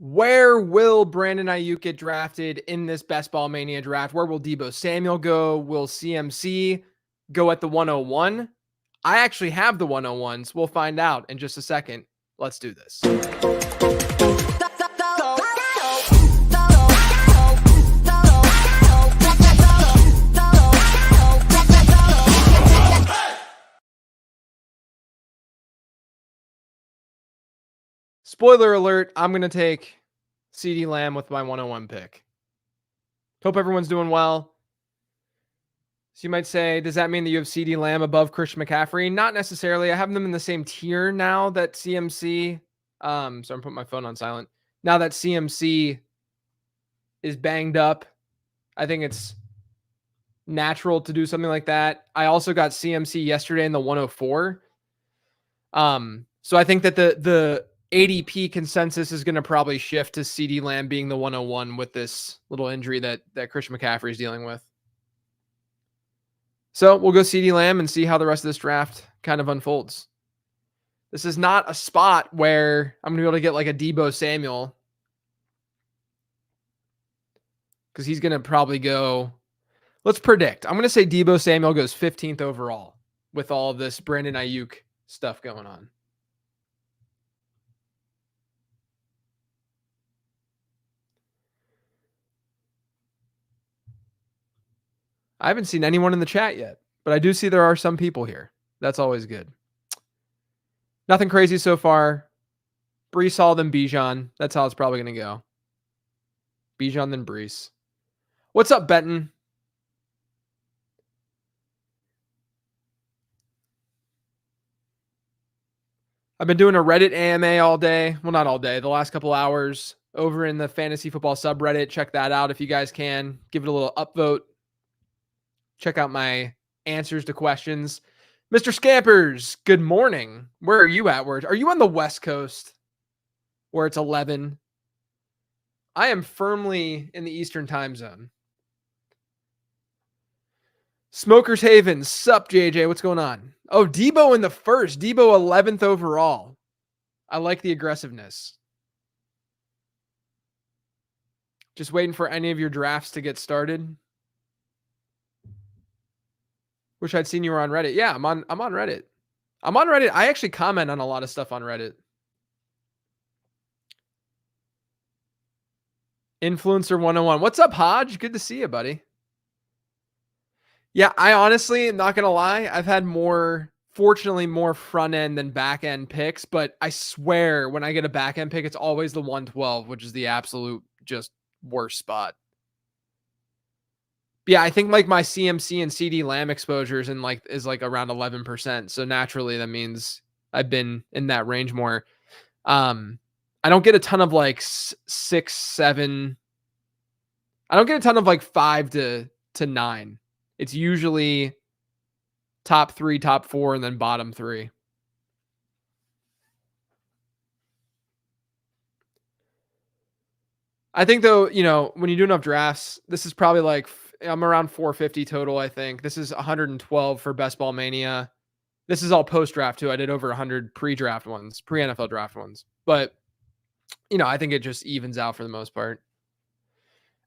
Where will Brandon Ayuk get drafted in this Best Ball Mania draft? Where will Deebo Samuel go? Will CMC go at the 101? I actually have the 101s. We'll find out in just a second. Let's do this. Spoiler alert, I'm going to take CeeDee Lamb with my 101 pick. Hope everyone's doing well. So you might say, does that mean that you have CeeDee Lamb above Christian McCaffrey? Not necessarily. I have them in the same tier now that CMC, so I'm putting my phone on silent. Now that CMC is banged up, I think it's natural to do something like that. I also got CMC yesterday in the 104. So I think that the ADP consensus is going to probably shift to CeeDee Lamb being the 101 with this little injury that Christian McCaffrey is dealing with. So we'll go CeeDee Lamb and see how the rest of this draft kind of unfolds. This is not a spot where I'm going to be able to get like a Deebo Samuel, because he's going to probably go. Let's predict. I'm going to say Deebo Samuel goes 15th overall with all of this Brandon Ayuk stuff going on. I haven't seen anyone in the chat yet, but I do see there are some people here. That's always good. Nothing crazy so far. Brees Hall, then Bijan. That's how it's probably going to go. Bijan, then Brees. What's up, Benton? I've been doing a Reddit AMA all day. Well, not all day. The last couple hours over in the fantasy football subreddit. Check that out if you guys can. Give it a little upvote. Check out my answers to questions. Mr. Scampers, good morning. Where are you at? Are you on the West Coast where it's 11? I am firmly in the Eastern time zone. Smokers Haven, sup, JJ? What's going on? Oh, Deebo in the first. Deebo 11th overall. I like the aggressiveness. Just waiting for any of your drafts to get started. Wish I'd seen you were on Reddit. Yeah, I'm on Reddit. I'm on Reddit. I actually comment on a lot of stuff on Reddit. Influencer 101. What's up, Hodge? Good to see you, buddy. Yeah, I honestly am not going to lie. I've had fortunately more front end than back end picks, but I swear when I get a back end pick, it's always the 112, which is the absolute just worst spot. Yeah, I think like my CMC and CeeDee Lamb exposure is like around 11%. So naturally that means I've been in that range more. I don't get a ton of like 6, 7. I don't get a ton of like 5 to 9. It's usually top 3, top 4, and then bottom 3. I think though, when you do enough drafts, this is probably like I'm around 450 total. I think this is 112 for Best Ball Mania. This is all post draft too. I did over 100 pre-draft ones, pre-NFL draft ones, but I think it just evens out for the most part.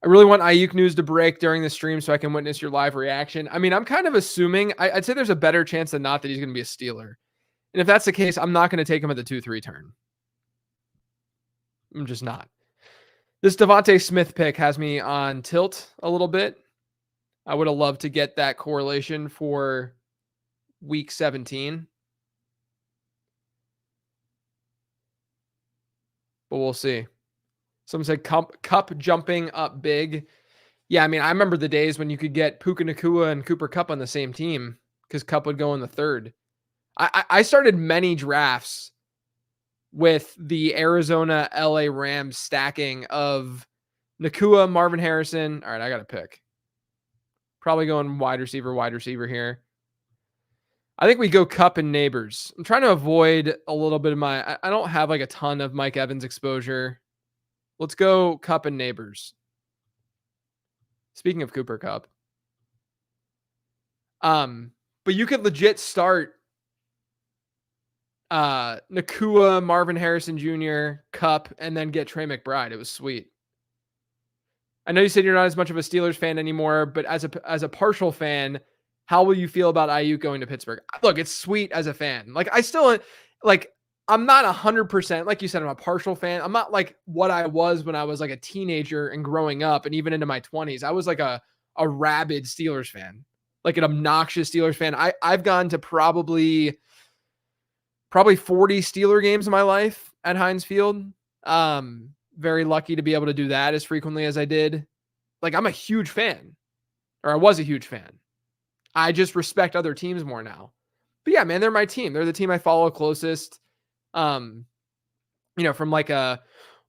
I really want Ayuk news to break during the stream so I can witness your live reaction. I mean, I'm kind of assuming I'd say there's a better chance than not that he's going to be a Steeler. And if that's the case, I'm not going to take him at the 2-3 turn. I'm just not. This Devontae Smith pick has me on tilt a little bit. I would have loved to get that correlation for week 17. But we'll see. Someone said Cup jumping up big. Yeah, I mean, I remember the days when you could get Puka Nacua and Cooper Kupp on the same team because Cup would go in the third. I started many drafts with the Arizona LA Rams stacking of Nacua, Marvin Harrison. All right, I got to pick. Probably going wide receiver here. I think we go Cup and Neighbors. I'm trying to avoid a little bit of I don't have like a ton of Mike Evans exposure. Let's go Cup and Neighbors. Speaking of Cooper Kupp. But you could legit start Nakua, Marvin Harrison Jr., Cup, and then get Trey McBride. It was sweet. I know you said you're not as much of a Steelers fan anymore, but as a partial fan, how will you feel about Ayuk going to Pittsburgh? Look, it's sweet as a fan. Like I still like I'm not 100%, like you said, I'm a partial fan. I'm not like what I was when I was like a teenager and growing up and even into my 20s. I was like a rabid Steelers fan, like an obnoxious Steelers fan. I've gone to probably 40 Steeler games in my life at Heinz Field. Very lucky to be able to do that as frequently as I did. Like I'm a huge fan, or I was a huge fan. I just respect other teams more now. But yeah, man, they're my team. They're the team I follow closest. From like a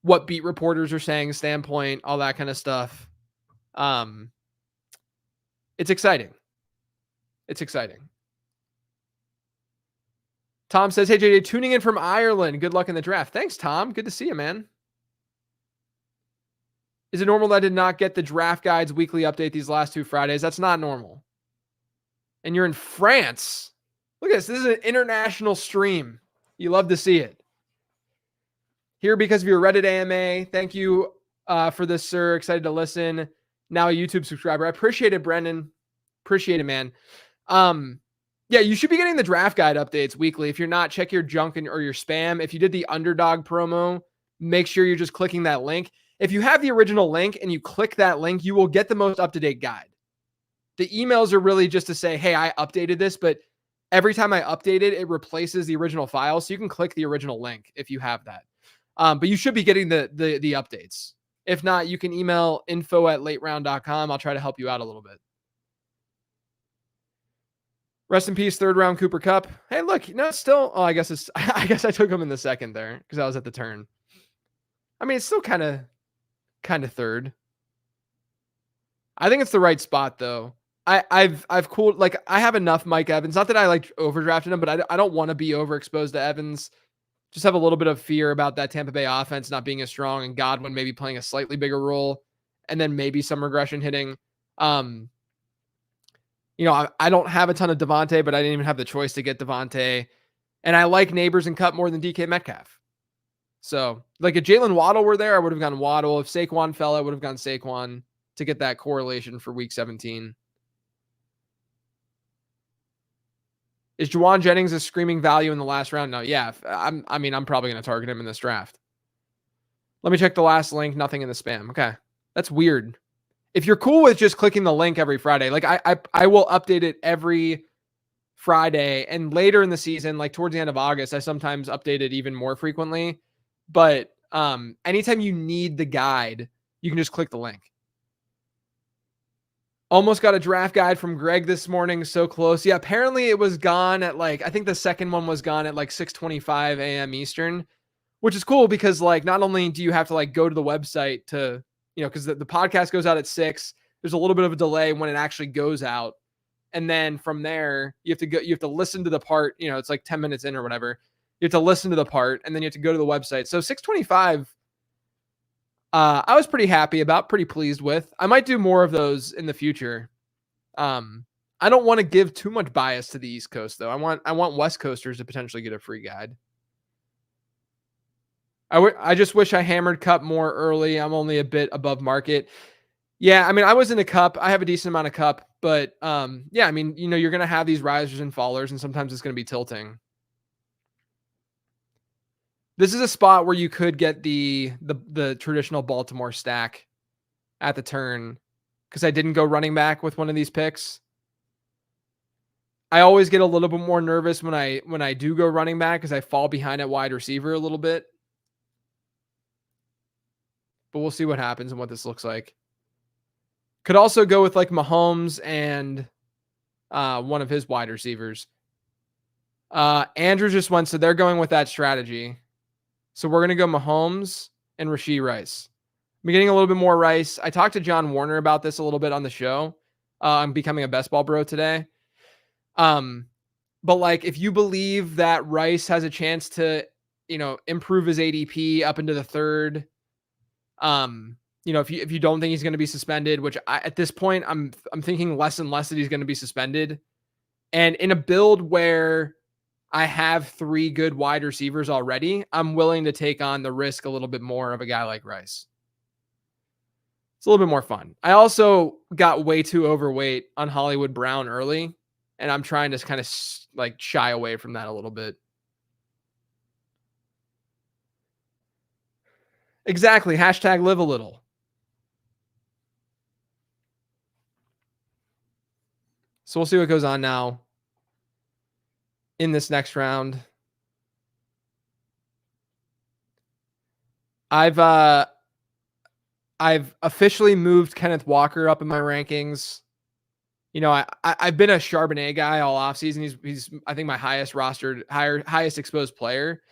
what beat reporters are saying standpoint, all that kind of stuff. It's exciting. It's exciting. Tom says, hey, JJ, tuning in from Ireland. Good luck in the draft. Thanks, Tom. Good to see you, man. Is it normal that I did not get the draft guides weekly update these last 2 Fridays? That's not normal. And you're in France. Look at this. This is an international stream. You love to see it. Here because of your Reddit AMA. Thank you for this, sir. Excited to listen. Now a YouTube subscriber. I appreciate it, Brendan. Appreciate it, man. Yeah, you should be getting the draft guide updates weekly. If you're not, check your junk or your spam. If you did the underdog promo, make sure you're just clicking that link. If you have the original link and you click that link, you will get the most up-to-date guide. The emails are really just to say, hey, I updated this, but every time I update it, it replaces the original file. So you can click the original link if you have that. But you should be getting the updates. If not, you can email info@lateround.com. I'll try to help you out a little bit. Rest in peace, 3rd round Cooper Kupp. Hey, look, still. Oh, I guess I took him in the 2nd there because I was at the turn. I mean, it's still kind of 3rd. I think it's the right spot though. I've cooled, like I have enough Mike Evans. Not that I like overdrafted him, but I don't want to be overexposed to Evans. Just have a little bit of fear about that Tampa Bay offense not being as strong and Godwin maybe playing a slightly bigger role and then maybe some regression hitting. I don't have a ton of Devontae, but I didn't even have the choice to get Devontae. And I like Neighbors and Kupp more than DK Metcalf. So, like if Jalen Waddle were there, I would have gone Waddle. If Saquon fell, I would have gone Saquon to get that correlation for week 17. Is Juwan Jennings a screaming value in the last round? No, yeah. I'm probably going to target him in this draft. Let me check the last link. Nothing in the spam. Okay. That's weird. If you're cool with just clicking the link every Friday, like I will update it every Friday, and later in the season, like towards the end of August, I sometimes update it even more frequently. But anytime you need the guide, you can just click the link. Almost got a draft guide from Greg this morning. So close. Yeah, apparently it was gone at I think the second one was gone at 6:25 a.m. Eastern, which is cool because not only do you have to go to the website to, because the podcast goes out at 6, there's a little bit of a delay when it actually goes out. And then from there, you have to listen to the part, it's 10 minutes in or whatever. You have to listen to the part and then you have to go to the website. So 6:25, I was pretty happy about, pretty pleased with. I might do more of those in the future. I don't want to give too much bias to the East Coast though. I want West Coasters to potentially get a free guide. I just wish I hammered Kupp more early. I'm only a bit above market. Yeah, I mean, I was in the Kupp. I have a decent amount of Kupp, but yeah, I mean, you're going to have these risers and fallers, and sometimes it's going to be tilting. This is a spot where you could get the traditional Baltimore stack at the turn because I didn't go running back with one of these picks. I always get a little bit more nervous when I do go running back because I fall behind at wide receiver a little bit. But we'll see what happens and what this looks like. Could also go with Mahomes and one of his wide receivers. Andrew just went, so they're going with that strategy. So we're going to go Mahomes and Rashee Rice. I'm getting a little bit more Rice. I talked to John Warner about this a little bit on the show. I'm becoming a best ball bro today. But if you believe that Rice has a chance to, improve his ADP up into the 3rd, if you don't think he's going to be suspended, which at this point, I'm thinking less and less that he's going to be suspended. And in a build where I have 3 good wide receivers already, I'm willing to take on the risk a little bit more of a guy like Rice. It's a little bit more fun. I also got way too overweight on Hollywood Brown early, and I'm trying to kind of like shy away from that a little bit. Exactly. Hashtag live a little. So we'll see what goes on now in this next round. I've officially moved Kenneth Walker up in my rankings. You know, I've been a Charbonnet guy all offseason. He's I think my highest rostered, highest exposed player.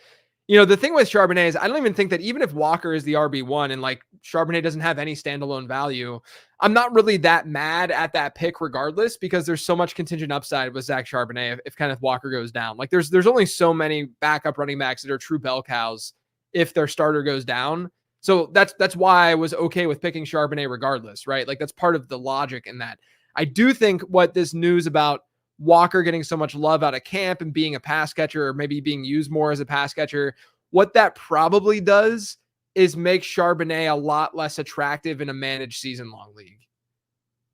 You know, the thing with Charbonnet is I don't even think that even if Walker is the RB1 and like Charbonnet doesn't have any standalone value, I'm not really that mad at that pick regardless, because there's so much contingent upside with Zach Charbonnet if Kenneth Walker goes down. Like there's only so many backup running backs that are true bell cows if their starter goes down. So that's why I was okay with picking Charbonnet regardless, right? Like that's part of the logic in that. I do think what this news about Walker getting so much love out of camp and being a pass catcher, or maybe being used more as a pass catcher, what that probably does is make Charbonnet a lot less attractive in a managed season long league.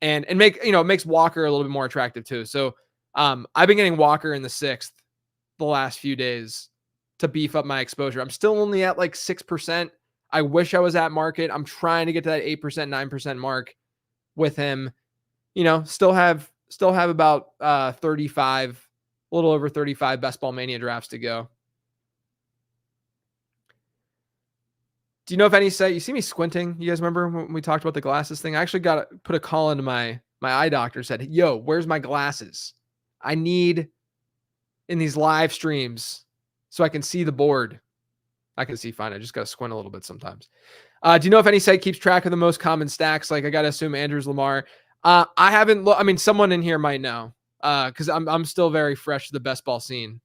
And make, you know, it makes Walker a little bit more attractive too. So I've been getting Walker in the 6th the last few days to beef up my exposure. I'm still only at like 6%. I wish I was at market. I'm trying to get to that 8%, 9% mark with him. You know, still have about 35, a little over 35 Best Ball Mania drafts to go. Do you know if any site, you see me squinting? You guys remember when we talked about the glasses thing? I actually got to put a call into my eye doctor, said, yo, where's my glasses? I need in these live streams so I can see the board. I can see fine. I just got to squint a little bit sometimes. Do you know if any site keeps track of the most common stacks? Like I got to assume Andrews Lamar. I haven't I mean, someone in here might know because I'm still very fresh to the best ball scene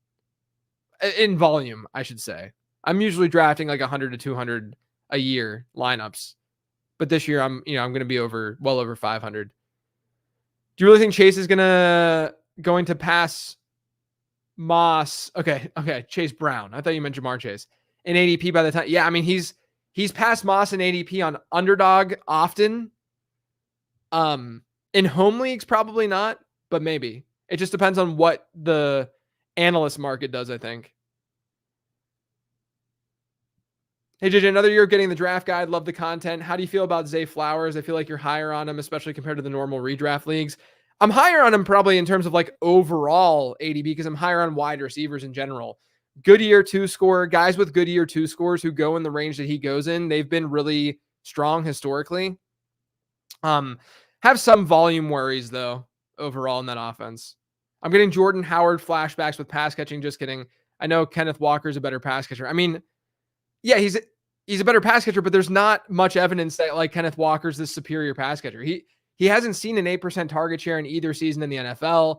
in volume, I should say. I'm usually drafting like 100 to 200 a year lineups, but this year I'm going to be well over 500. Do you really think Chase is going to pass Moss? Okay, Chase Brown. I thought you meant Jamar Chase in ADP by the time. Yeah, I mean he's passed Moss in ADP on Underdog often. In home leagues, probably not, but maybe. It just depends on what the analyst market does, I think. Hey, JJ, another year of getting the draft guide. Love the content. How do you feel about Zay Flowers? I feel like you're higher on him, especially compared to the normal redraft leagues. I'm higher on him probably in terms of like overall ADP because I'm higher on wide receivers in general. Good year 2 score. Guys with good year 2 scores who go in the range that he goes in, they've been really strong historically. Have some volume worries though overall in that offense. I'm getting Jordan Howard flashbacks with pass catching. Just kidding. I know Kenneth Walker's a better pass catcher. I mean, yeah, he's a better pass catcher, but there's not much evidence that like Kenneth Walker's this superior pass catcher. He hasn't seen an 8% target share in either season in the NFL.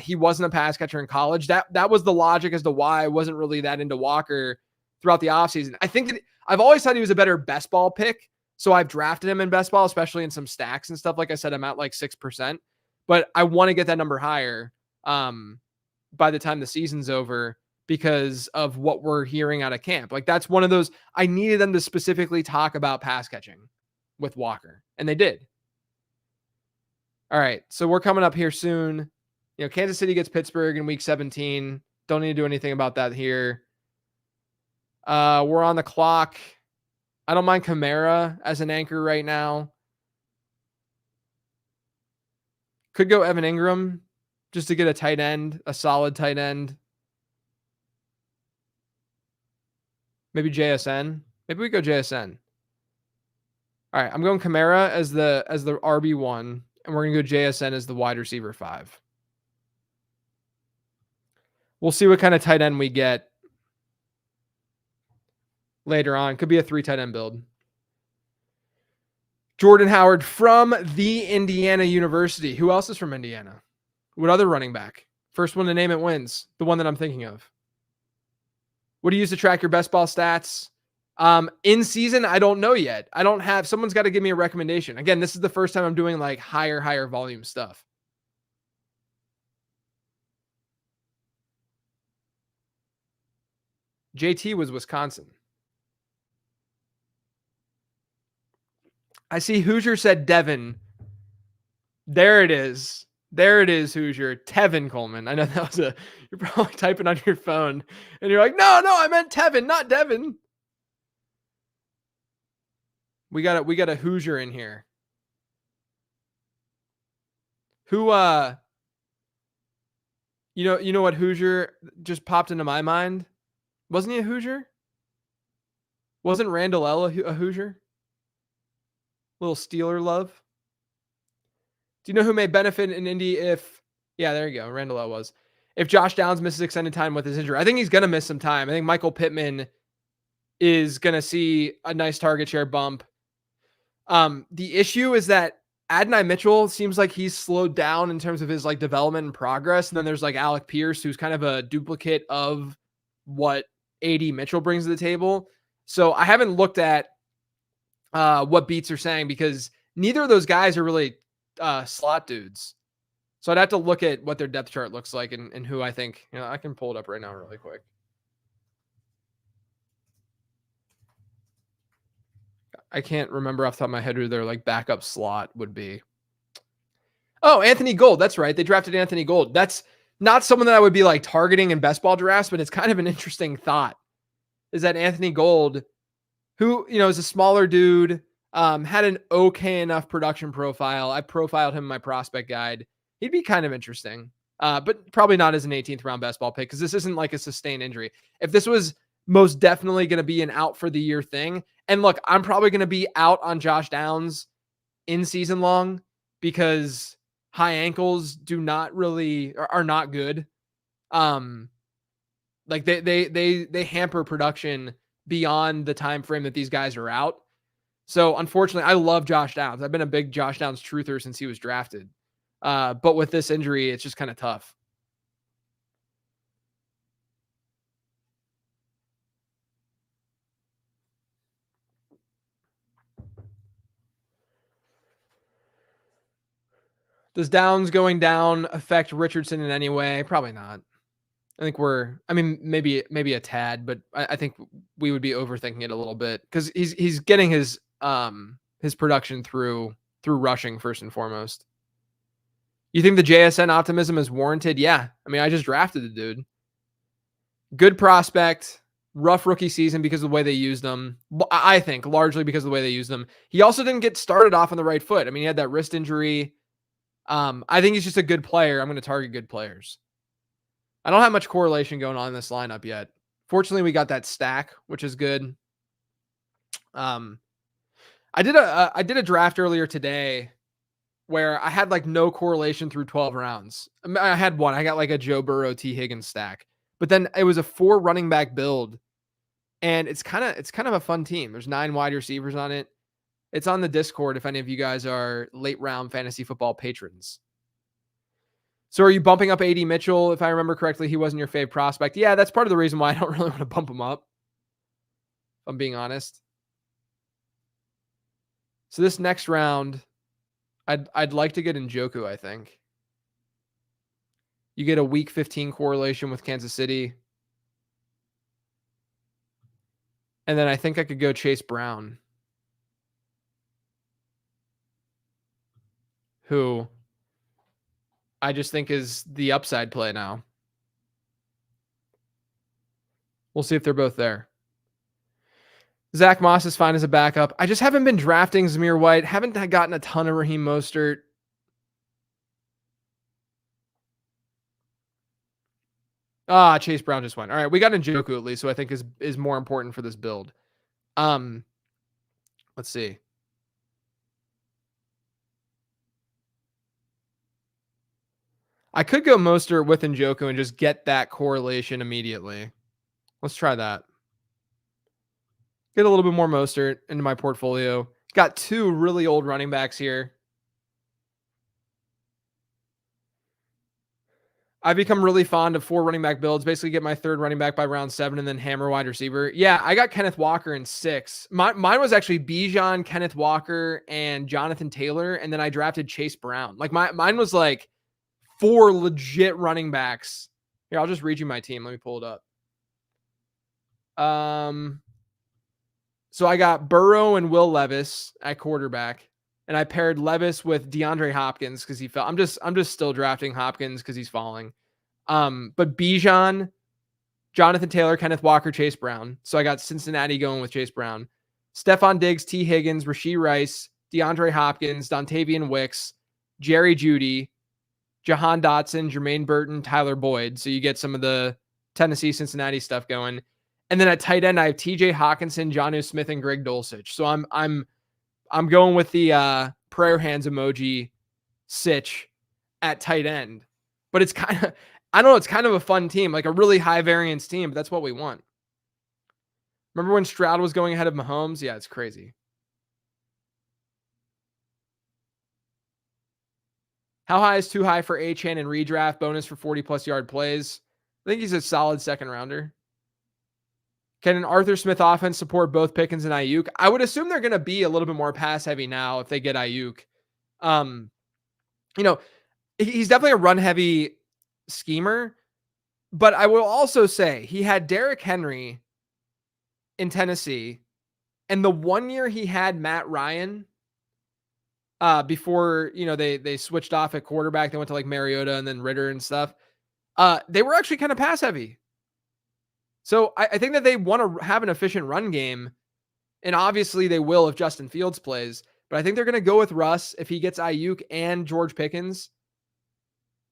He wasn't a pass catcher in college. That was the logic as to why I wasn't really that into Walker throughout the offseason. I think I've always thought he was a better best ball pick. So I've drafted him in best ball, especially in some stacks and stuff. Like I said, I'm at like 6%, but I want to get that number higher by the time the season's over because of what we're hearing out of camp. Like that's one of those, I needed them to specifically talk about pass catching with Walker, and they did. All right. So we're coming up here soon. You know, Kansas City gets Pittsburgh in week 17. Don't need to do anything about that here. We're on the clock. I don't mind Kamara as an anchor right now. Could go Evan Ingram just to get a tight end, a solid tight end. Maybe JSN. Maybe we go JSN. All right, I'm going Kamara as the RB1, and we're going to go JSN as the wide receiver 5. We'll see what kind of tight end we get later on. Could be a 3 tight end build. Jordan Howard from the Indiana University. Who else is from Indiana? What other running back? First one to name it wins. The one that I'm thinking of. What do you use to track your best ball stats? In season, I don't know yet. I don't have, someone's got to give me a recommendation. Again, this is the first time I'm doing like higher volume stuff. JT was Wisconsin. I see Hoosier said Devin. There it is. There it is, Hoosier. Tevin Coleman. I know that was you're probably typing on your phone and you're like, no, I meant Tevin, not Devin. We got a Hoosier in here. Who you know what Hoosier just popped into my mind? Wasn't he a Hoosier? Wasn't Randall L a Hoosier? Little Steeler love. Do you know who may benefit in Indy if yeah, there you go. Randall L was. If Josh Downs misses extended time with his injury. I think he's gonna miss some time. I think Michael Pittman is gonna see a nice target share bump. The issue is that Adonai Mitchell seems like he's slowed down in terms of his like development and progress. And then there's like Alec Pierce, who's kind of a duplicate of what AD Mitchell brings to the table. So I haven't looked at what beats are saying because neither of those guys are really slot dudes. So I'd have to look at what their depth chart looks like and who I think, I can pull it up right now really quick. I can't remember off the top of my head who their like backup slot would be. Oh, Anthony Gold. That's right. They drafted Anthony Gold. That's not someone that I would be like targeting in best ball drafts, but it's kind of an interesting thought is that Anthony Gold, who, is a smaller dude, had an okay enough production profile. I profiled him in my prospect guide. He'd be kind of interesting, but probably not as an 18th round best ball pick because this isn't like a sustained injury. If this was most definitely going to be an out for the year thing, and look, I'm probably going to be out on Josh Downs in season long because high ankles are not good. Like they hamper production beyond the time frame that these guys are out. So unfortunately, I love Josh Downs. I've been a big Josh Downs truther since he was drafted. But with this injury, it's just kind of tough. Does Downs going down affect Richardson in any way? Probably not. I think maybe a tad, but I think we would be overthinking it a little bit because he's getting his production through rushing first and foremost. You think the JSN optimism is warranted? Yeah. I mean, I just drafted the dude. Good prospect, rough rookie season because of the way they used him. I think largely because of the way they used him. He also didn't get started off on the right foot. I mean, he had that wrist injury. I think he's just a good player. I'm going to target good players. I don't have much correlation going on in this lineup yet. Fortunately, we got that stack, which is good. I did a draft earlier today where I had like no correlation through 12 rounds. I had one. I got like a Joe Burrow, T. Higgins stack, but then it was a 4 running back build, and it's kind of a fun team. There's 9 wide receivers on it. It's on the Discord if any of you guys are late round fantasy football patrons. So are you bumping up AD Mitchell? If I remember correctly, he wasn't your fave prospect. Yeah, that's part of the reason why I don't really want to bump him up, if I'm being honest. So this next round, I'd like to get Njoku, I think. You get a week 15 correlation with Kansas City. And then I think I could go Chase Brown, who I just think is the upside play now. We'll see if they're both there. Zach Moss is fine as a backup. I just haven't been drafting Zamir White. Haven't gotten a ton of Raheem Mostert. Chase Brown just went. All right, we got Njoku at least, so I think is more important for this build. Let's see. I could go Mostert with Njoku and just get that correlation immediately. Let's try that. Get a little bit more Mostert into my portfolio. Got 2 really old running backs here. I've become really fond of 4 running back builds. Basically get my 3rd running back by round 7 and then hammer wide receiver. Yeah, I got Kenneth Walker in 6. Mine was actually Bijan, Kenneth Walker, and Jonathan Taylor. And then I drafted Chase Brown. Like mine was like 4 legit running backs. Here, I'll just read you my team. Let me pull it up. Um, so I got Burrow and Will Levis at quarterback, and I paired Levis with DeAndre Hopkins because he fell. I'm just still drafting Hopkins because he's falling. But Bijan, Jonathan Taylor, Kenneth Walker, Chase Brown. So I got Cincinnati going with Chase Brown. Stephon Diggs, T. Higgins, Rashee Rice, DeAndre Hopkins, Dontavian Wicks, Jerry Jeudy, Jahan Dotson, Jermaine Burton, Tyler Boyd. So you get some of the Tennessee, Cincinnati stuff going. And then at tight end, I have TJ Hawkinson, Jonnu Smith, and Greg Dulcich. So I'm going with the prayer hands emoji sitch at tight end. But it's kind of, I don't know, it's kind of a fun team, like a really high variance team, but that's what we want. Remember when Stroud was going ahead of Mahomes? Yeah, it's crazy. How high is too high for Achane and redraft bonus for 40+ yard plays? I think he's a solid second rounder. Can an Arthur Smith offense support both Pickens and Ayuk? I would assume they're going to be a little bit more pass heavy now if they get Ayuk. You know, he's definitely a run heavy schemer, but I will also say he had Derrick Henry in Tennessee, and the 1 year he had Matt Ryan, before they switched off at quarterback, they went to like Mariota and then Ritter and stuff. They were actually kind of pass heavy, so I think that they want to have an efficient run game, and obviously they will if Justin Fields plays. But I think they're going to go with Russ if he gets Ayuk and George Pickens.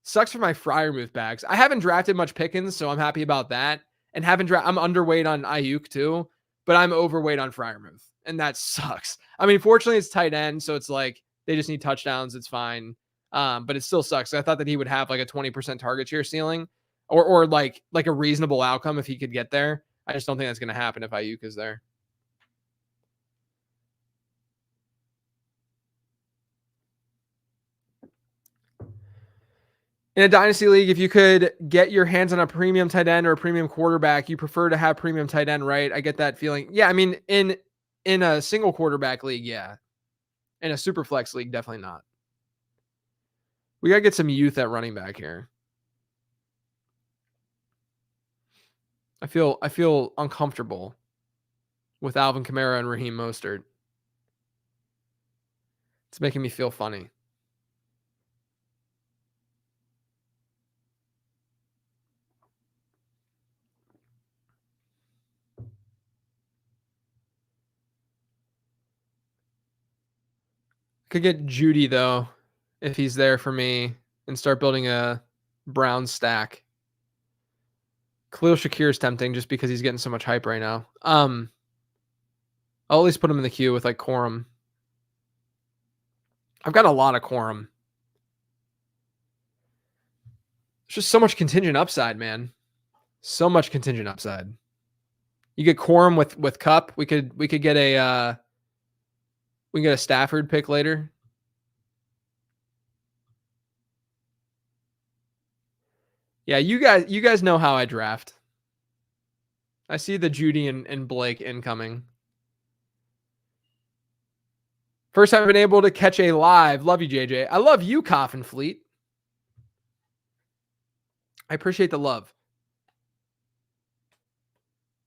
Sucks for my Freiermuth bags. I haven't drafted much Pickens, so I'm happy about that. And I'm underweight on Ayuk too, but I'm overweight on Freiermuth, and that sucks. I mean, fortunately, it's tight end, so it's like they just need touchdowns. It's fine, but it still sucks. I thought that he would have like a 20% target share ceiling, or like a reasonable outcome if he could get there. I just don't think that's going to happen if Ayuk is there. In a dynasty league, if you could get your hands on a premium tight end or a premium quarterback, you prefer to have premium tight end, right? I get that feeling. Yeah, I mean, in a single quarterback league, yeah. In a super flex league, definitely not. We got to get some youth at running back here. I feel uncomfortable with Alvin Kamara and Raheem Mostert. It's making me feel funny. Could get Judy though, if he's there for me, and start building a Brown stack. Khalil Shakir is tempting just because he's getting so much hype right now. I'll at least put him in the queue with like Corum. I've got a lot of Corum. There's just so much contingent upside, man. So much contingent upside. You get Corum with Cup. We could get a Stafford pick later. Yeah, you guys know how I draft. I see the Judy and Blake incoming. First time I've been able to catch a live. Love you, JJ. I love you, Coffin Fleet. I appreciate the love.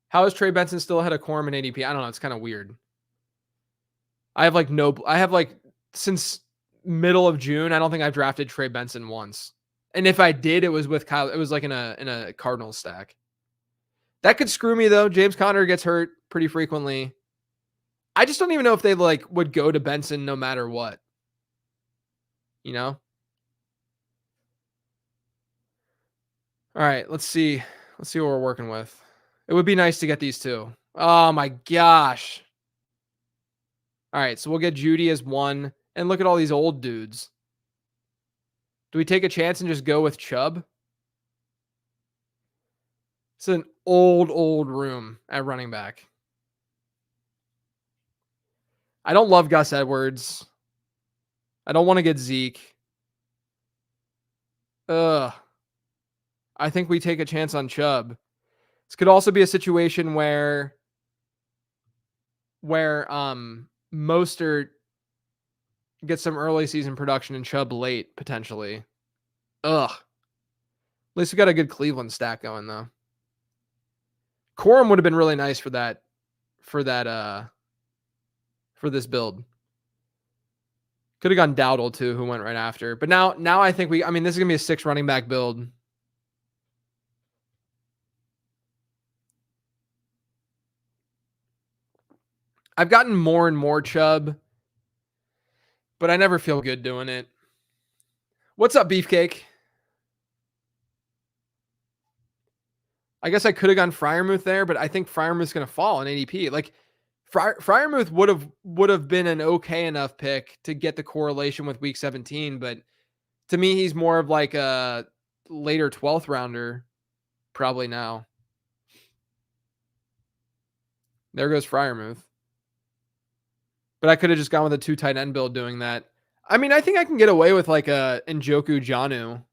How is Trey Benson still ahead of Corum and ADP? I don't know. It's kind of weird. I have since middle of June, I don't think I've drafted Trey Benson once. And if I did, it was with Kyle. It was like in a Cardinals stack. That could screw me though. James Conner gets hurt pretty frequently. I just don't even know if they would go to Benson no matter what. You know? All right, let's see. Let's see what we're working with. It would be nice to get these two. Oh my gosh. All right, so we'll get Judy as one. And look at all these old dudes. Do we take a chance and just go with Chubb? It's an old room at running back. I don't love Gus Edwards. I don't want to get Zeke. I think we take a chance on Chubb. This could also be a situation where Mostert gets some early season production and Chubb late, potentially. At least we got a good Cleveland stack going, though. Corum would have been really nice for that for that for this build. Could have gone Dowdle too, who went right after. But now I think I mean this is gonna be a 6 running back build. I've gotten more and more Chubb, but I never feel good doing it. What's up, Beefcake? I guess I could have gone Freiermuth there, but I think Freiermuth's going to fall in ADP. Like Freiermuth would have been an okay enough pick to get the correlation with week 17, but to me he's more of like a later 12th rounder probably now. There goes Freiermuth. But I could have just gone with a 2 tight end build doing that. I mean, I think I can get away with like a Njoku Jonnu.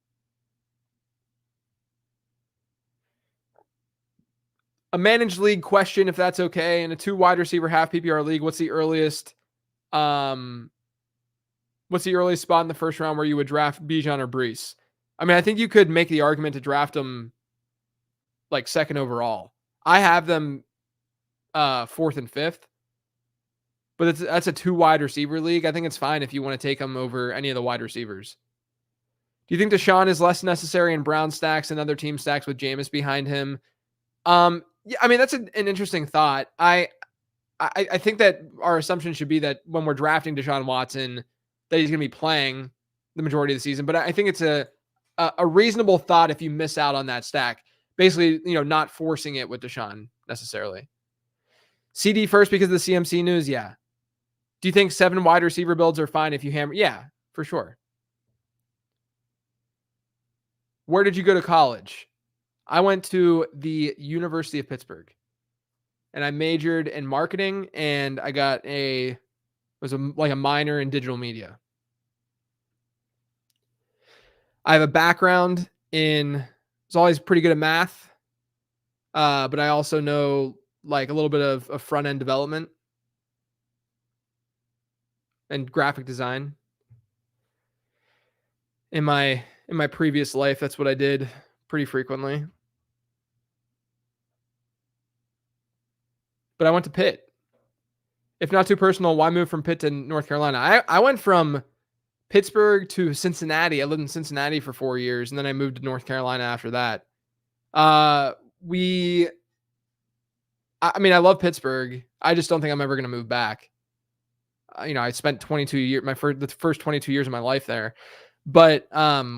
A managed league question, if that's okay. In a 2 wide receiver half PPR league, what's the earliest spot in the first round where you would draft Bijan or Brees? I mean, I think you could make the argument to draft them like second overall. I have them 4th and 5th. But that's a 2 wide receiver league. I think it's fine if you want to take them over any of the wide receivers. Do you think Deshaun is less necessary in Brown stacks and other team stacks with Jameis behind him? Yeah, I mean, that's an interesting thought. I think that our assumption should be that when we're drafting Deshaun Watson, that he's going to be playing the majority of the season. But I think it's a reasonable thought if you miss out on that stack. Basically, not forcing it with Deshaun necessarily. CD first because of the CMC news? Yeah. Do you think 7 wide receiver builds are fine if you hammer? Yeah, for sure. Where did you go to college? I went to the University of Pittsburgh, and I majored in marketing, and I got a minor in digital media. I have a background I was always pretty good at math, but I also know like a little bit of front end development and graphic design. In my previous life, that's what I did pretty frequently. But I went to Pitt. If not too personal, why move from Pitt to North Carolina? I went from Pittsburgh to Cincinnati. I lived in Cincinnati for 4 years, and then I moved to North Carolina after that. I love Pittsburgh. I just don't think I'm ever going to move back. I spent 22 years, the first 22 years of my life there. But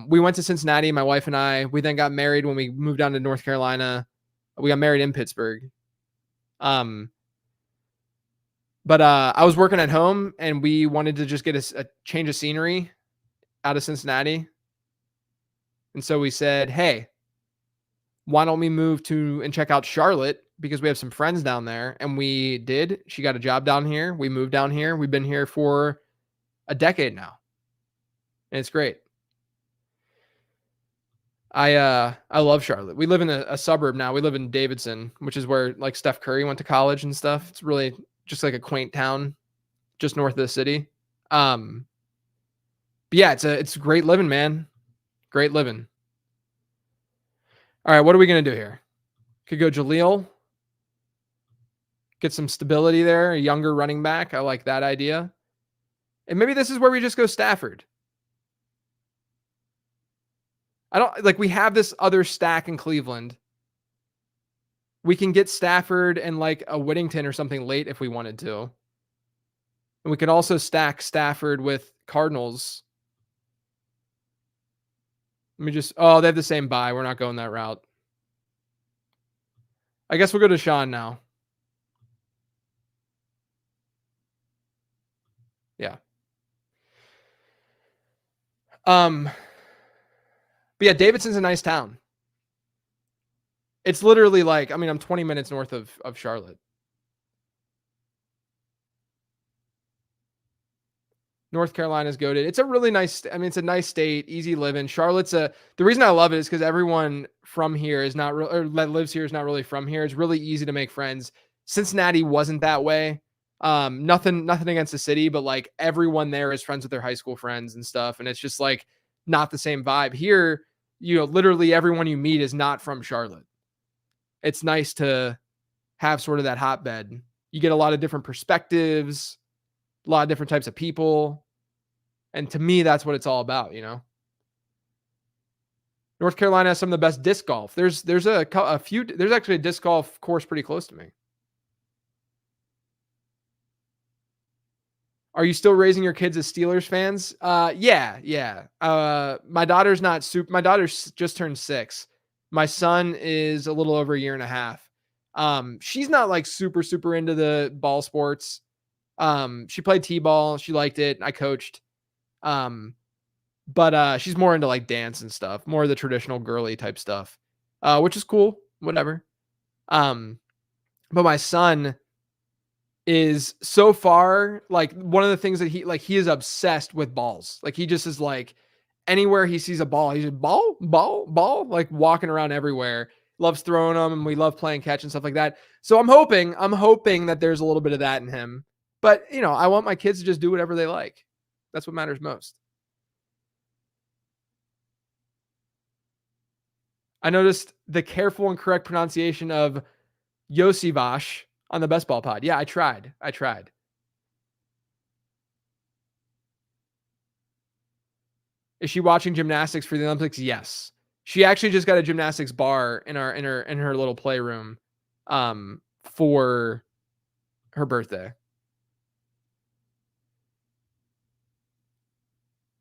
we went to Cincinnati, my wife and I. We then got married when we moved down to North Carolina. We got married in Pittsburgh. But I was working at home, and we wanted to just get a change of scenery out of Cincinnati. And so we said, hey, why don't we move to and check out Charlotte, because we have some friends down there. And we did. She got a job down here. We moved down here. We've been here for a decade now. And it's great. I love Charlotte. We live in a suburb now. We live in Davidson, which is where like Steph Curry went to college and stuff. It's really just like a quaint town just north of the city. But yeah, it's great living, man. Great living. All right, what are we going to do here? Could go Jaleel. Get some stability there, a younger running back. I like that idea. And maybe this is where we just go Stafford. We have this other stack in Cleveland. We can get Stafford and like a Whittington or something late if we wanted to. And we can also stack Stafford with Cardinals. They have the same bye. We're not going that route. I guess we'll go to Sean now. Yeah. But yeah, Davidson's a nice town. It's literally like, I'm 20 minutes north of Charlotte. North Carolina's goated. It's a really nice, it's a nice state, easy living. Charlotte's the reason I love it is because everyone from here is not or that lives here is not really from here. It's really easy to make friends. Cincinnati wasn't that way. Nothing against the city, but like everyone there is friends with their high school friends and stuff. And it's just like not the same vibe here. Literally everyone you meet is not from Charlotte. It's nice to have sort of that hotbed. You get a lot of different perspectives, a lot of different types of people. And to me, that's what it's all about, you know? North Carolina has some of the best disc golf. There's a few. There's actually a disc golf course pretty close to me. Are you still raising your kids as Steelers fans? Yeah, yeah. My daughter's not super. My daughter's just turned 6. My son is a little over a year and a half. She's not like super into the ball sports. She played t-ball. She liked it. I coached. Um, but she's more into like dance and stuff, more of the traditional girly type stuff, which is cool. Whatever. Um, but my son is so far like one of the things that he is obsessed with balls. Like he just is like anywhere he sees a ball, he's just ball, like walking around everywhere. Loves throwing them, and we love playing catch and stuff like that. So I'm hoping that there's a little bit of that in him. But you know, I want my kids to just do whatever they like. That's what matters most. I noticed the careful and correct pronunciation of Yosivash on the Best Ball Pod. Yeah, I tried. I tried. Is she watching gymnastics for the Olympics? Yes. She actually just got a gymnastics bar in her little playroom for her birthday.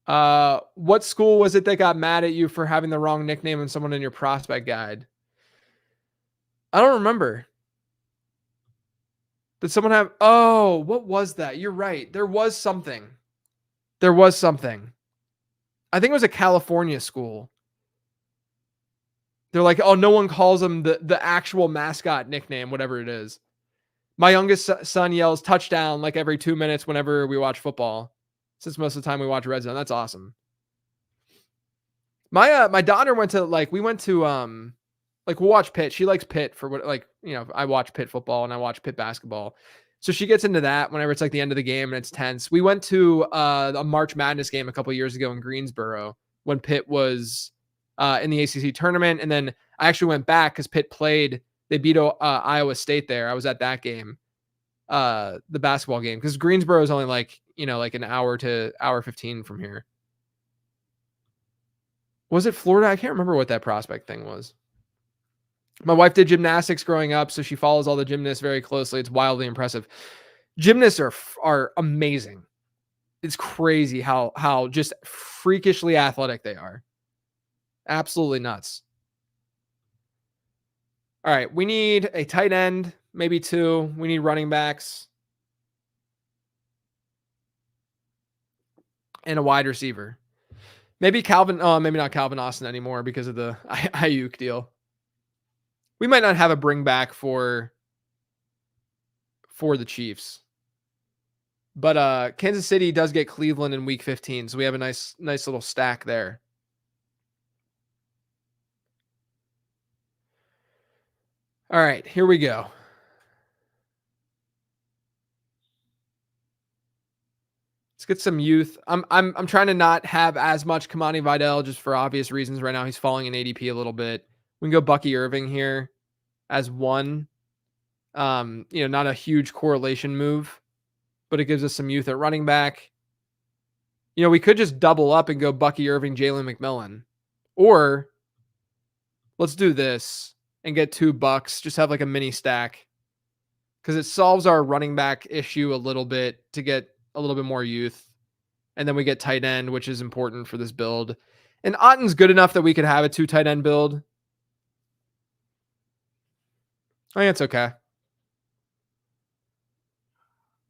What school was it that got mad at you for having the wrong nickname and someone in your prospect guide? I don't remember. Did someone have Oh, what was that? You're right. There was something. There was something. I think it was a California school. They're like, "Oh, no one calls him the actual mascot nickname, whatever it is." My youngest son yells touchdown like every 2 minutes whenever we watch football. Since most of the time we watch Red Zone. That's awesome. My daughter went to like we'll watch Pitt. She likes Pitt for what like, you know, I watch Pitt football and I watch Pitt basketball. So she gets into that whenever it's like the end of the game and it's tense. We went to a March Madness game a couple years ago in Greensboro when Pitt was in the ACC tournament, and then I actually went back because Pitt played. They beat Iowa State there. I was at that game, the basketball game, because Greensboro is only like, you know, like an hour to hour 15 from here. Was it Florida? I can't remember what that prospect thing was. My wife did gymnastics growing up, so she follows all the gymnasts very closely. It's wildly impressive. Gymnasts are amazing. It's crazy how just freakishly athletic they are. Absolutely nuts. All right, we need a tight end, maybe 2. We need running backs and a wide receiver. Maybe Calvin. Oh, maybe not Calvin Austin anymore because of the Ayuk deal. We might not have a bring back for the Chiefs. But Kansas City does get Cleveland in week 15, so we have a nice little stack there. All right, here we go. Let's get some youth. I'm trying to not have as much Kamani Vidal just for obvious reasons right now. He's falling in ADP a little bit. We can go Bucky Irving here as 1. You know, not a huge correlation move, but it gives us some youth at running back. You know, we could just double up and go Bucky Irving, Jalen McMillan. Or let's do this and get 2 bucks. Just have like a mini stack. Because it solves our running back issue a little bit to get a little bit more youth. And then we get tight end, which is important for this build. And Otten's good enough that we could have a 2 tight end build. I think it's okay.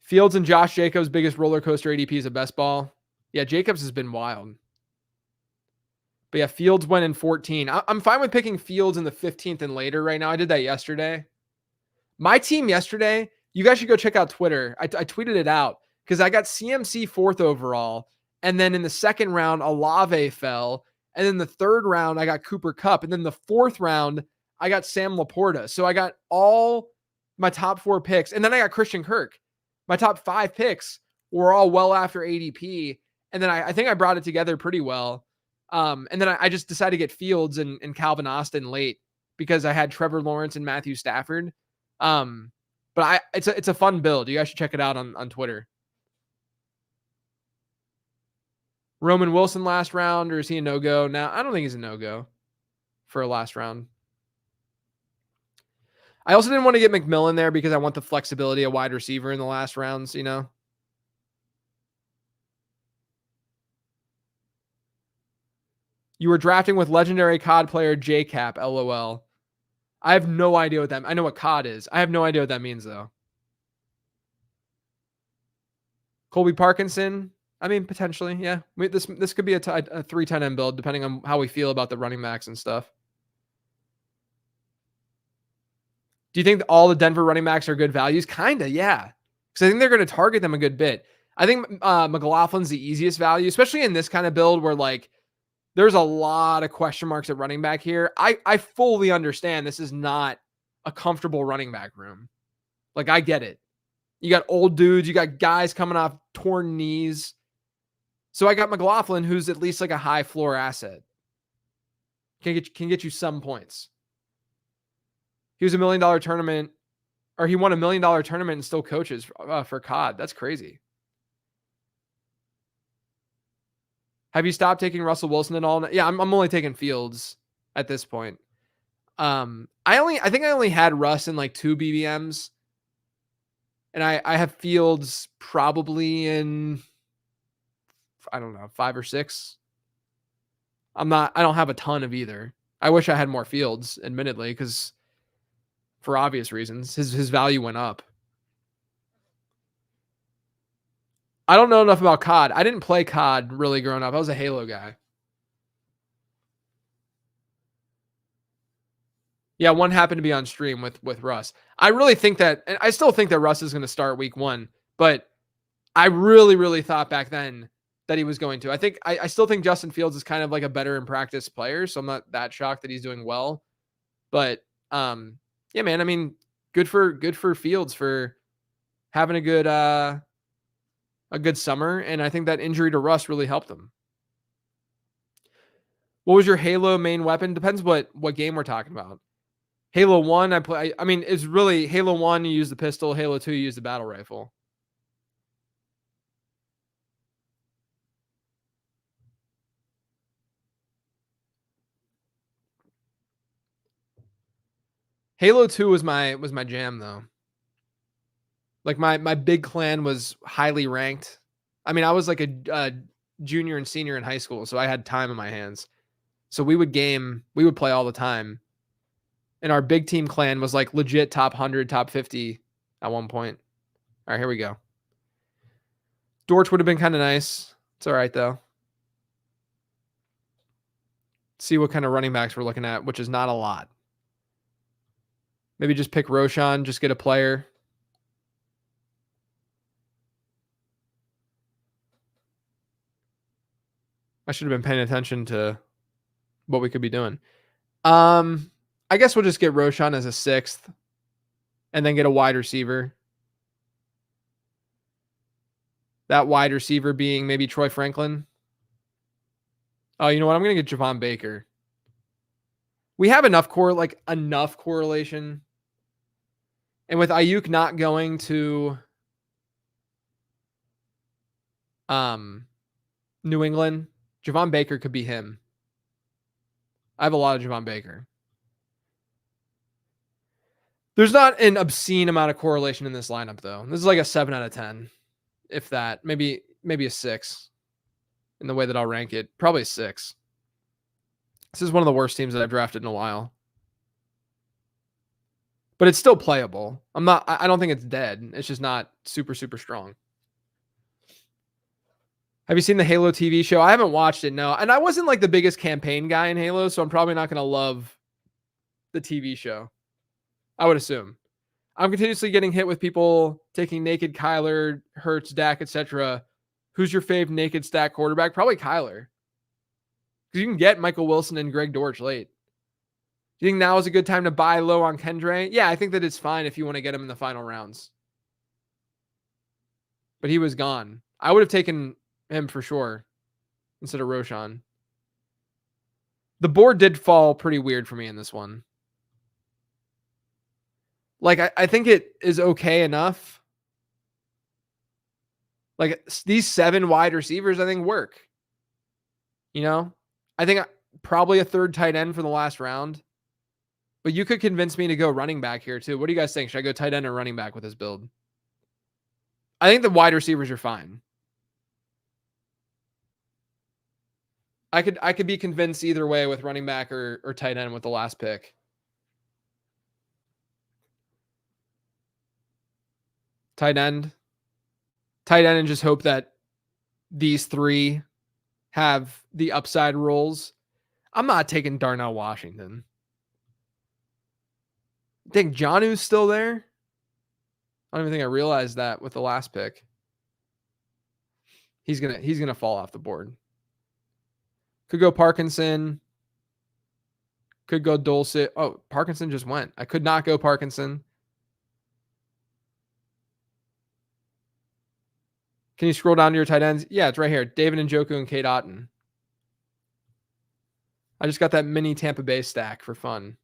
Fields and Josh Jacobs' biggest roller coaster ADP is a best ball. Yeah, Jacobs has been wild. But yeah, Fields went in 14. I'm fine with picking Fields in the 15th and later right now. I did that yesterday. My team yesterday, you guys should go check out Twitter. I tweeted it out because I got CMC 4th overall. And then in the second round, Olave fell. And then the third round, I got Cooper Kupp. And then the 4th round, I got Sam Laporta. So I got all my top 4 picks. And then I got Christian Kirk. My top 5 picks were all well after ADP. And then I think I brought it together pretty well. And then I just decided to get Fields and Calvin Austin late because I had Trevor Lawrence and Matthew Stafford. Um, but it's a fun build. You guys should check it out on Twitter. Roman Wilson last round, or is he a no-go? Now, I don't think he's a no-go for a last round. I also didn't want to get McMillan there because I want the flexibility of wide receiver in the last rounds, you know? You were drafting with legendary COD player JCap, LOL. I have no idea what that. I know what COD is. I have no idea what that means though. Colby Parkinson. I mean, potentially, yeah. This could be a 3-10M build depending on how we feel about the running backs and stuff. Do you think all the Denver running backs are good values? Kinda, yeah. Because I think they're going to target them a good bit. I think McLaughlin's the easiest value, especially in this kind of build where like there's a lot of question marks at running back here. I fully understand this is not a comfortable running back room. Like I get it. You got old dudes, you got guys coming off torn knees. So I got McLaughlin, who's at least like a high floor asset. Can get you some points. He was $1 million tournament, or he won $1 million tournament and still coaches for COD. That's crazy. Have you stopped taking Russell Wilson at all? Yeah, I'm only taking Fields at this point. I think I only had Russ in like 2 BBMs. And I have Fields probably in, I don't know, 5 or 6. I don't have a ton of either. I wish I had more Fields, admittedly, because for obvious reasons, his value went up. I don't know enough about COD. I didn't play COD really growing up. I was a Halo guy. Yeah, one happened to be on stream with Russ. I really think that, and I still think that Russ is going to start week 1, but I really thought back then that he was going to. I still think Justin Fields is kind of like a better in practice player, so I'm not that shocked that he's doing well. But yeah, man, I mean, good for Fields for having a good summer, and I think that injury to Russ really helped him. What was your Halo main weapon? Depends what game we're talking about. Halo 1, I mean, it's really Halo 1, you use the pistol. Halo 2, you use the battle rifle. Halo 2 was my jam though. Like my big clan was highly ranked. I mean, I was like a junior and senior in high school, so I had time in my hands. So we would play all the time. And our big team clan was like legit top 100, top 50 at one point. All right, here we go. Dortch would have been kind of nice. It's all right though. See what kind of running backs we're looking at, which is not a lot. Maybe just pick Roshan, just get a player. I should have been paying attention to what we could be doing. I guess we'll just get Roshan as a 6th and then get a wide receiver. That wide receiver being maybe Troy Franklin. Oh, you know what? I'm going to get Javon Baker. We have enough correlation. And with Ayuk not going to New England, Javon Baker could be him. I have a lot of Javon Baker. There's not an obscene amount of correlation in this lineup, though. This is like a 7 out of 10, if that. Maybe a 6 in the way that I'll rank it. Probably a 6. This is one of the worst teams that I've drafted in a while. But it's still playable. I don't think it's dead. It's just not super strong. Have you seen the Halo TV show? I haven't watched it, no. And I wasn't like the biggest campaign guy in Halo, so I'm probably not going to love the TV show. I would assume. I'm continuously getting hit with people taking naked Kyler, Hurts, Dak, etc. Who's your fave naked stack quarterback? Probably Kyler. Because you can get Michael Wilson and Greg Dortch late. Do you think now is a good time to buy low on Kendre? Yeah, I think that it's fine if you want to get him in the final rounds. But he was gone. I would have taken him for sure instead of Roshan. The board did fall pretty weird for me in this one. Like, I think it is okay enough. Like, these 7 wide receivers, I think, work. You know? I think probably a third tight end for the last round. But you could convince me to go running back here too. What do you guys think? Should I go tight end or running back with this build? I think the wide receivers are fine. I could be convinced either way with running back or tight end with the last pick. Tight end. Tight end and just hope that these 3 have the upside roles. I'm not taking Darnell Washington. I think Jonnu's still there. I don't even think I realized that with the last pick. He's gonna fall off the board. Could go Parkinson. Could go Dulcet. Oh, Parkinson just went. I could not go Parkinson. Can you scroll down to your tight ends? Yeah, it's right here. David Njoku and Kate Otten. I just got that mini Tampa Bay stack for fun.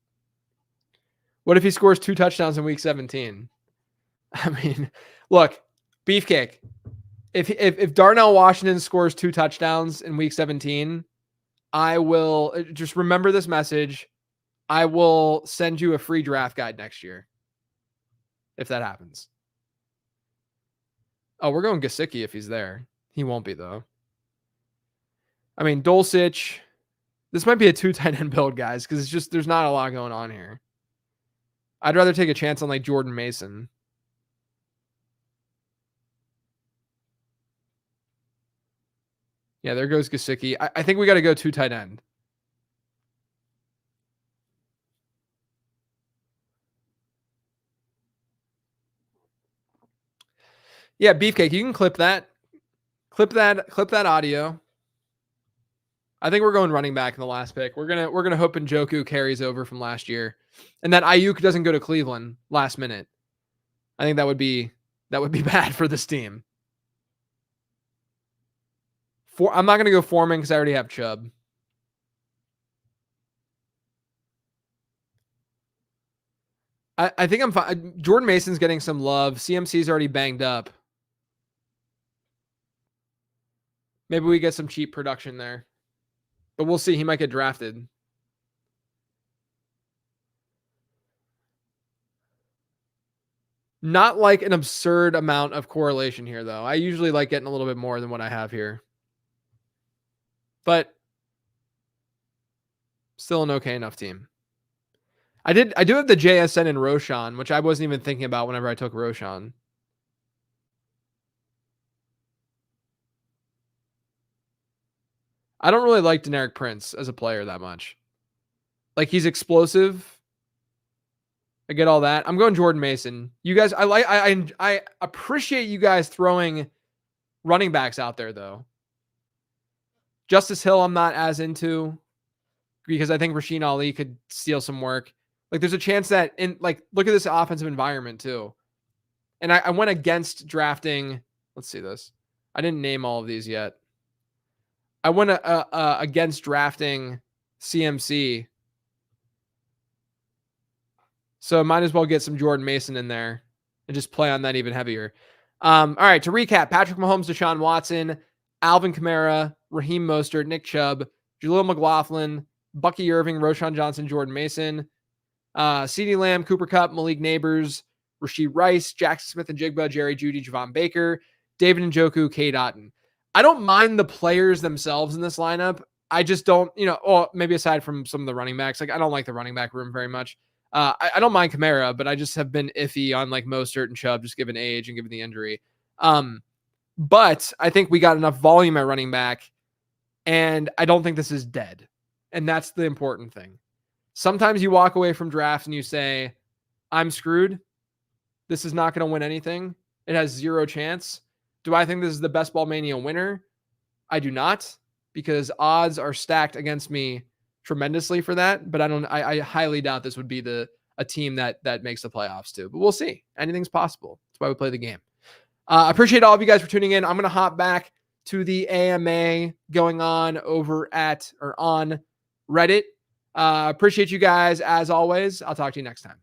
What if he scores 2 touchdowns in week 17? I mean, look, Beefcake. If Darnell Washington scores 2 touchdowns in week 17, I will just remember this message. I will send you a free draft guide next year. If that happens. Oh, we're going Gesicki if he's there. He won't be though. I mean, Dulcich. This might be a 2 tight end build, guys, because it's just there's not a lot going on here. I'd rather take a chance on like Jordan Mason. Yeah, there goes Gesicki. I think we got to go 2 tight end. Yeah, Beefcake, you can clip that. Clip that audio. I think we're going running back in the last pick. We're gonna hope Njoku carries over from last year, and that Ayuk doesn't go to Cleveland last minute. I think that would be bad for this team. I'm not gonna go Foreman because I already have Chubb. I think I'm fine. Jordan Mason's getting some love. CMC's already banged up. Maybe we get some cheap production there. But we'll see. He might get drafted. Not like an absurd amount of correlation here, though. I usually like getting a little bit more than what I have here. But still an okay enough team. I do have the JSN and Roshan, which I wasn't even thinking about whenever I took Roshan. I don't really like Deneric Prince as a player that much. Like, he's explosive. I get all that. I'm going Jordan Mason. You guys, I appreciate you guys throwing running backs out there, though. Justice Hill, I'm not as into because I think Rasheen Ali could steal some work. Like, there's a chance that look at this offensive environment too. And I went against drafting. Let's see this. I didn't name all of these yet. I went against drafting CMC. So might as well get some Jordan Mason in there and just play on that even heavier. All right, to recap, Patrick Mahomes, Deshaun Watson, Alvin Kamara, Raheem Mostert, Nick Chubb, Jaleel McLaughlin, Bucky Irving, Roshan Johnson, Jordan Mason, CeeDee Lamb, Cooper Kupp, Malik Neighbors, Rashee Rice, Jackson Smith and Jigba, Jerry Jeudy, Javon Baker, David Njoku, Kate Otten. I don't mind the players themselves in this lineup. I just don't, maybe aside from some of the running backs, like I don't like the running back room very much. I don't mind Kamara, but I just have been iffy on like Mostert and Chubb, just given age and given the injury. But I think we got enough volume at running back, and I don't think this is dead. And that's the important thing. Sometimes you walk away from drafts and you say, I'm screwed. This is not going to win anything. It has zero chance. Do I think this is the Best Ball Mania winner? I do not, because odds are stacked against me tremendously for that. But I highly doubt this would be a team that makes the playoffs too. But we'll see. Anything's possible. That's why we play the game. I appreciate all of you guys for tuning in. I'm going to hop back to the AMA going on on Reddit. Appreciate you guys as always. I'll talk to you next time.